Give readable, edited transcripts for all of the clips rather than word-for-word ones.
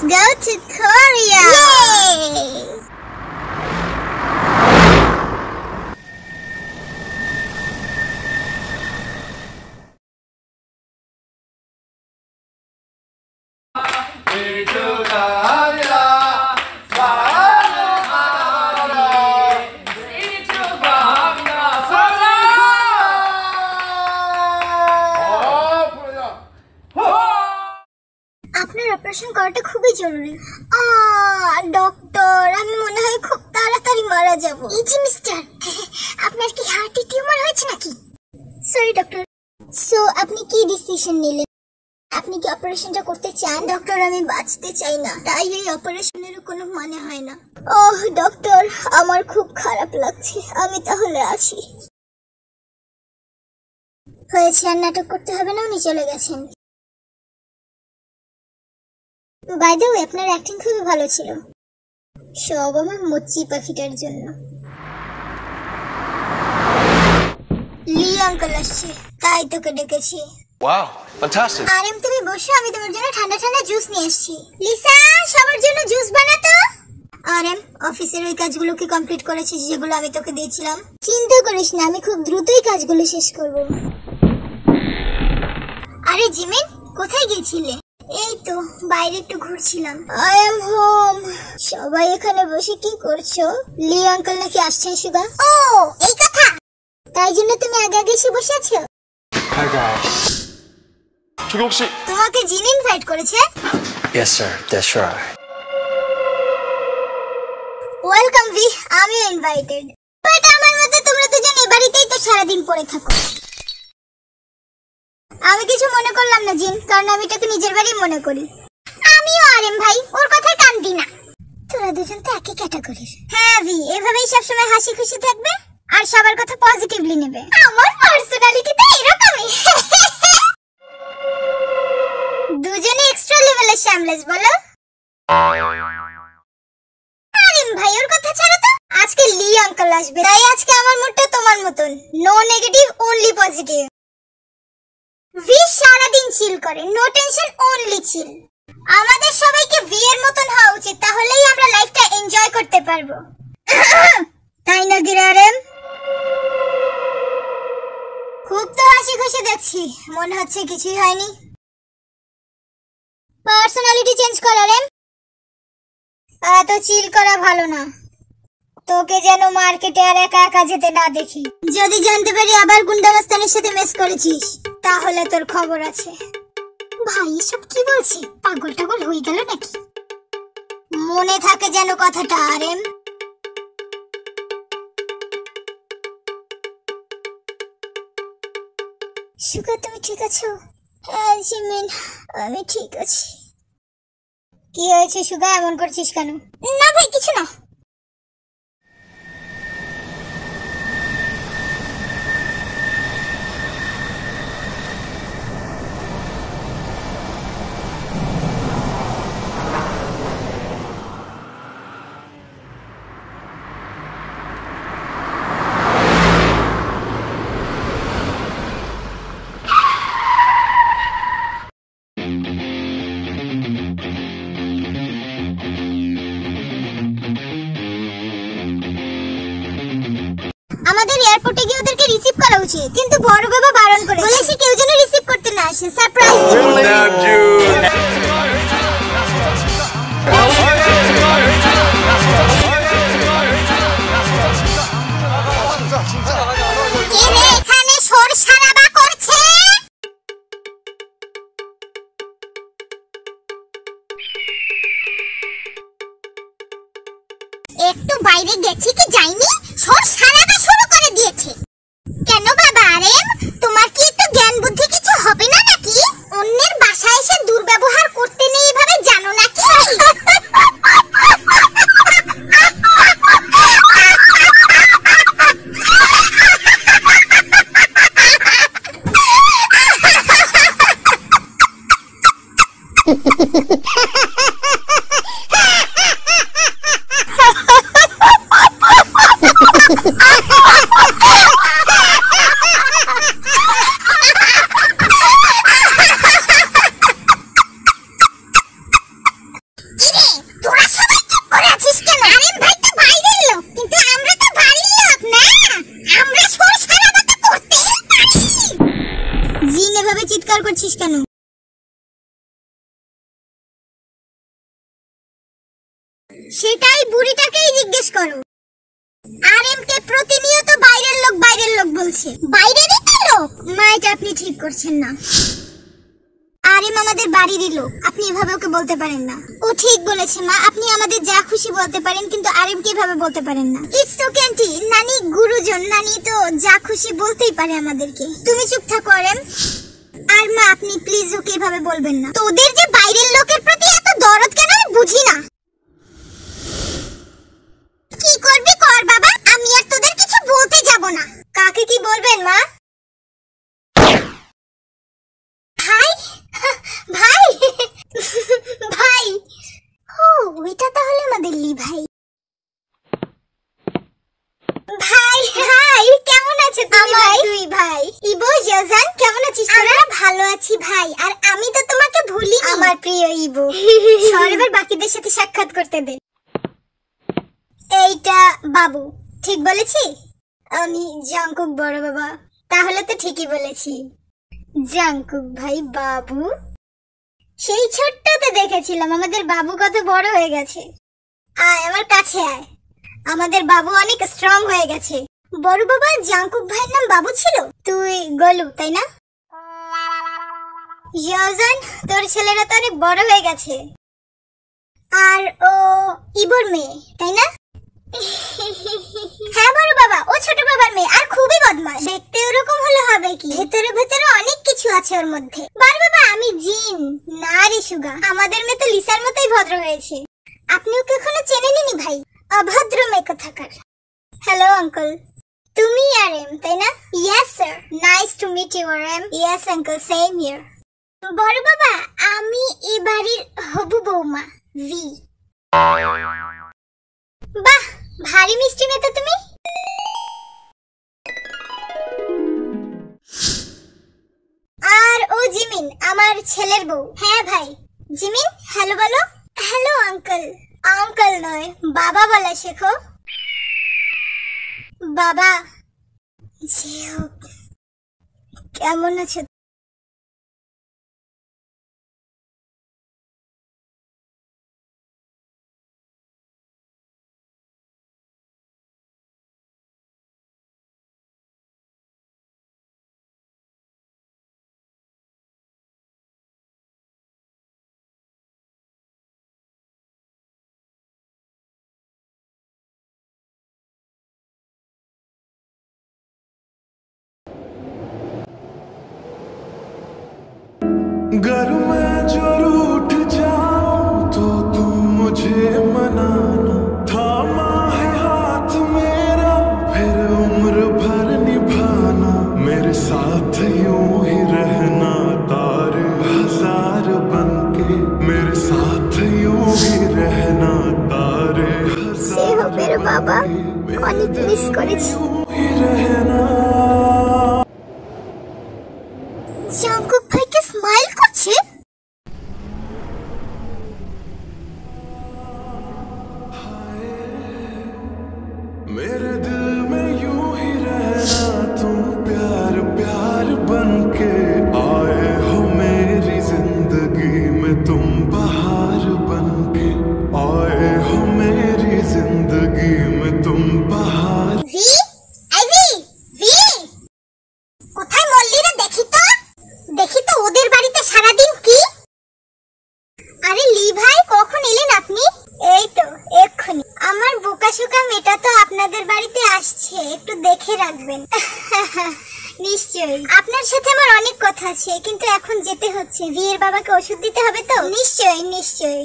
go to Korea! Yay! আপনার operation করাটা খুবই জরুরি। ডক্টর, আমি মনে হয় খুব তাড়াতাড়ি মারা যাব। এই যে মিস্টার, আপনার কি হার্টে টিউমার হয়েছে নাকি? Sorry doctor. সো আপনি কি ডিসিশন নিলেন? আপনি কি অপারেশনটা করতে চান? ডক্টর, আমি বাঁচতে চাই না, তাই এই অপারেশনের কোনো মানে হয় না। ওহ ডক্টর, আমার খুব খারাপ লাগছে, আমি তাহলে আসি। হয়েছে, আর নাটক করতে হবে না, উনি চলে গেছেন। বাই দ্য ওয়ে, আপনার অ্যাক্টিং খুবই ভালো ছিল। সব আমার মুচ্চি পাখিটার জন্য। লি আঙ্কেল আসছে, তাই তোকে ডেকেছি। Wow, fantastic. আরেম তুমি বসো, আমি তোমার জন্য ঠান্ডা ঠান্ডা জুস নিয়ে এসেছি। লিসা, সবার জন্য জুস বানাতো। আরেম, অফিসের ওই কাজগুলো কি কমপ্লিট করেছিস যেগুলো আমি তোকে দিয়েছিলাম? চিন্তা করিস না, আমি খুব দ্রুতই কাজগুলো শেষ করব। আরে জিমিন, কোথায় গেছিলে? এই তো বাইরে একটু ঘুরছিলাম। I am home. সবাই এখানে বসে কি করছো? লি আঙ্কেল নাকি আসছেন সুগা? ও এই কথা, তাই জন্য তুমি আগে আগে এসে বসে আছো? Hi guys. 저기 혹시? তোমাকে জিন ইনভাইট করেছে? Yes sir, that's right. Welcome V, আমি ইনভাইটেড। বাট আমার মতে তোমরা দুজন এই বাড়িতেই তো সারাদিন পড়ে থাকো। আমি কিছু মনে করলাম না জিন, কারণ আমি এটাকে নিজের বাড়ি মনে করি। আমিও আরেম ভাই, ওর কথায় কান দি না। তোরা দুজন তো একই ক্যাটাগরির। হ্যাঁ ভি, এভাবেই সবসময় হাসি খুশি থাকবে আর সবার কথা পজিটিভলি নেবে। আমার পার্সোনালিটি তো এরকমই। দুজনে এক্সট্রা লেভেলের শ্যামলেস, বলো? আরেম ভাই, ওর কথা ছাড়ো তো। আজকে লি আঙ্কেল আসবে, তাই আজকে আমার মুডটা তোমার মতন, নো নেগেটিভ, অনলি পজিটিভ। ভি সারাদিন চিল করে, নো টেনশন, অনলি চিল। আমাদের সবাইকে ভি এর মতন হওয়া উচিত, তাহলেই আমরা লাইফটা এনজয় করতে পারবো। তাই না গিরারেম? খুব তো হাসি খুশি দেখছি, মনে হচ্ছে কিছুই হয়নি। পার্সোনালিটি চেঞ্জ করা রেম। এত চিল করা ভালো না, তোকে যেন মার্কেটে আর একা একা যেতে না দেখি। যদি জানতে পারি আবার গুন্ডামাস্তানের সাথে মেস করেছিস, তাহলে তোর খবর আছে। ভাই এসব কি বলছি, পাগল টাগল হয়ে গেল নাকি? মনে থাকে যেন কথাটা আরেম। সুগা, তুমি ঠিক আছো? হ্যাঁ জিমিন, আমি ঠিক আছি। কি হয়েছে সুগা, এমন করছিস কেন? না ভাই, কিছু না। আমাদের এয়ারপোর্টে গিয়ে ওদেরকে রিসিভ করা উচিত, কিন্তু বড় বাবা বারণ করেছে, বলেছে কেউ যেন রিসিভ করতে না আসে, সারপ্রাইজ এখানে সরসারাবা করছে। একটু বাইরে গেছি কি যাইনি, সরসারাবা শুরু করে দিয়েছে। কেন বাবা আরেম, তোমার কি একটু জ্ঞান বুদ্ধি কিছু হবে না নাকি? অন্যের বাসায় এসে দুর্ব্যবহার করতে নেই এভাবে জানো নাকি? করছিস কেন? সেটাই বুড়িটাকেই জিজ্ঞেস করো। আর এম কে প্রতিনিয়ত বাইরের লোক বলছে। বাইরেরই তো লোক। মা, এটা আপনি ঠিক করছেন না। আরিম আমাদের বাড়িরই লোক, আপনি এভাবে ওকে বলতে পারেন না। ও ঠিক বলেছে মা, আপনি আমাদের যা খুশি বলতে পারেন, কিন্তু আরিমকে এভাবে বলতে পারেন না। ইটস ওকে আন্টি, নানি গুরুজন, নানি তো যা খুশি বলতেই পারে আমাদেরকে। তুমি চুপ থাকো আরিম। আর মা, আপনি প্লিজ ওকে এভাবে বলবেন না। তোদের যে বাইরের লোকের প্রতি এত দরদ কেন আমি বুঝি না। কি করবি কর বাবা, আমি আর তোদের কিছু বলতে যাব না। কাকে কি বলবেন মা? ভাই ভাই ভাই, ও ওইটা তাহলে আমাদের লি ভাই। ভাই ভাই, কেমন আছো তুমি? আমার দুই ভাই ইবো জাজান, কেমন আছিস তোরা? ভালো আছি ভাই, আর আমি তো তোমাকে ভুলি। আমার প্রিয় ইবো, এবার বাকিদের সাথে সাক্ষাৎ করতে দে। এইটা বাবু, ঠিক বলেছি? আমি জাংকুক বড় বাবা। তাহলে তো ঠিকই বলেছি। জাংকুক ভাই বাবু, সেই ছোট্টতে দেখেছিলাম, আমাদের বাবু কত বড় হয়ে গেছে। আয় আমার কাছে আয়, আমাদের বাবু অনেক স্ট্রং হয়ে গেছে। বড় বাবা, জাংকুক ভাইয়ের নাম বাবু ছিল? তুই গলু তাই না? ইয়াজান, তোর ছেলেরা তো অনেক বড় হয়ে গেছে। আর ও ইবুর মেয়ে তাই না? হ্যাঁ বড় বাবা, ও ছোট বাবার মেয়ে, আর খুবই বদমাশ। দেখতে ওরকম হলে হবে কি, ভেতরে ভেতরে অনেক কিছু আছে ওর মধ্যে। বড় বাবা, আমি জিন না রে সুগা, আমাদের মেয়ে তো লিসার মতোই ভদ্র হয়েছে। আপনি ওকে এখনো চেনেননি ভাই, অভদ্র মেয়ে কোথাকার। হ্যালো আঙ্কেল, তুমি আর এম তাই না? Yes sir, nice to meet you R M. Yes uncle, same here. বড় বাবা, আমি এই বাড়ির হবু বৌমা ভি। বাহ, ভারী মিষ্টি মেয়ে তো তুমি। আর ও জিমিন, আমার ছেলের বউ। হ্যাঁ ভাই। জিমিন, হ্যালো বলো। Hello uncle. আঙ্কেল নয়, বাবা বলা শেখো। বাবা। যে হোক, কেমন আছো? घर में जो रूठ जाऊं तो तुम मुझे मनाना, थामा है हाथ मेरा फिर उम्र भर निभाना, मेरे साथ यूं ही रहना तारे हजार बनके, मेरे साथ यूं ही रहना तारे हजार मेरे बाबा, অনেক মিস করেছি। ही रहना। জাংকুক ভাইকে স্মাইল করছে। मेरे दिल में यूं ही रहना, तुम प्यार प्यार बनके आए हो मेरी जिंदगी में, तुम बहार बनके आए हो मेरी जिंदगी में, तुम बहार। ভি, আই ভি, ভি, কোথায় মল্লি রে? দেখি তো ওদের বাড়িতে সারাদিন কি। আরে লি ভাই, কখন এলেন আপনি? এই তো এক্ষুনি। আমার বোকাশোকা মেয়েটা তো আপনাদের বাড়িতে আসছে, একটু দেখে রাখবেন। নিশ্চয়ই, আপনার সাথে আমার অনেক কথা আছে, কিন্তু এখন যেতে হচ্ছে। ভিয়ের বাবাকে ওষুধ দিতে হবে তো। নিশ্চয়ই নিশ্চয়ই।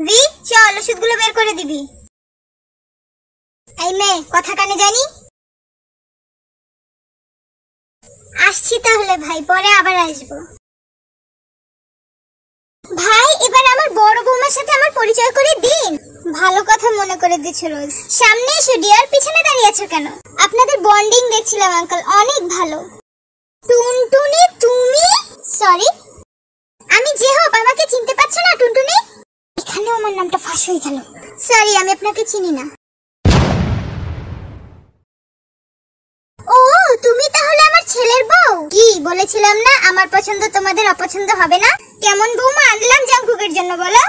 ভি, চল ওষুধগুলো বের করে দিবি। এই মেয়ে, কথা কানে জানি। আসছি তাহলে ভাই, পরে আবার আসবো। ভাই, এবার আমার বড় বৌমার সাথে আমার পরিচয় করে দিন। ভালো কথা মনে করে দিচ্ছ রোজ। সামনে এসো ডিয়ার, পিছনে দাঁড়িয়ে আছো কেন? আপনাদের বন্ডিং দেখছিলাম আঙ্কেল, অনেক ভালো। টুনটুনি তুমি? সরি, আমি যে হোক, আমাকে চিনতে পারছো না টুনটুনি? এখানেও আমার নামটা ফাঁস হয়ে গেল। সরি, আমি আপনাকে চিনি না। ও, তুমি তাহলে আমার ছেলের বউ? কি বলেছিলাম না আমার পছন্দ তোমাদের অপছন্দ হবে না? কেমন বৌমা আনলাম জাঙ্কুকের জন্য বলো?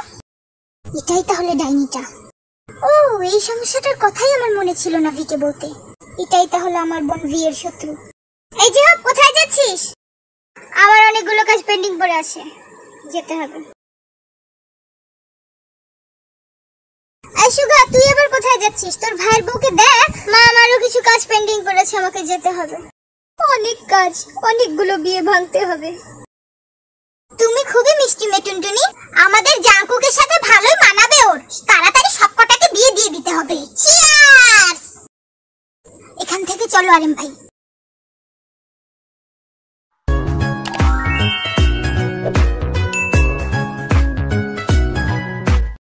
এটাই তাহলে ডাইনিটা। ও, এই সমস্যাটার কথাই আমার মনে ছিল না ভিকে বলতে। এটাই তাহলে আমার বোন ভি এর শত্রু। এই যে কোথায় যাচ্ছিস? আমার অনেকগুলো কাজ পেন্ডিং পড়ে আছে, যেতে হবে। এই সুগা, তুই আবার কোথায় যাচ্ছিস? তোর ভাইয়ের বউকে দেখ। মা, আমারও কিছু কাজ পেন্ডিং পড়েছে, আমাকে যেতে হবে। অনেক কাজ, অনেকগুলো বিয়ে ভাঙতে হবে। তুমি খুবই মিষ্টি মেয়ে টুনটুনি। আমাদের জাঙ্কুকের সাথে ভালোই মানাবে ওর। তাড়াতাড়ি সবকটাকে বিয়ে দিয়ে দিতে হবে। চিয়ার্স! এখান থেকে চলো আরেম ভাই।